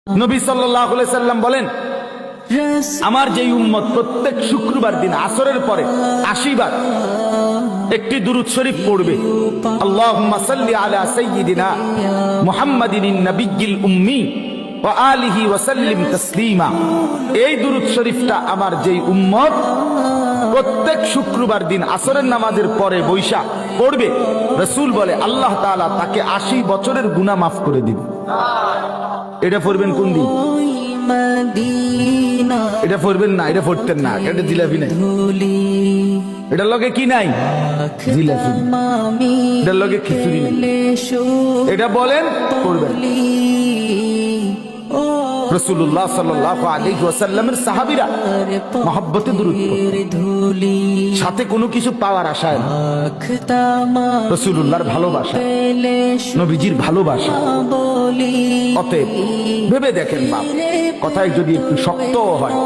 নবী সাল্লাল্লাহু আলাইহি সাল্লাম বলেন, আমার যে উম্মত প্রত্যেক শুক্রবার দিন আসরের পরে 80 বার একটি দুরূদ শরীফ পড়বে, আল্লাহুম্মা সাল্লি আলা সাইয়্যিদিনা মুহাম্মাদিন নাবিয়্যিল উম্মি ওয়া আলিহি ওয়া সাল্লিম তাসলিমা। এই দুরূদ শরীফটা আমার যেই উম্মত প্রত্যেক শুক্রবার দিন আসরের নামাজের পরে বৈশা পড়বে, রাসূল বলে আল্লাহ তাআলা তাকে 80 বছরের গুনাহ মাফ করে দিবে। এটা পড়বেন কোন দিন? এটা পড়বেন না, এটা পড়তেন না, এটা জিলাপি নাই, এটার লগে কি নাই? জিলাপি। এটার লগে খিচুড়ি নাই। এটা বলেন পড়বেন। রাসূলুল্লাহ সাল্লাল্লাহু আলাইহি ওয়াসাল্লামের সাহাবীরা মহব্বতে দুরূদ পড়তেন, সাথে কোনো কিছু পাওয়ার আশায় না। রাসূলুল্লাহর ভালোবাসা, নবীজির ভালোবাসা। অতএব ভেবে দেখেন বাপ, কথায় যদি একটু শক্ত হয়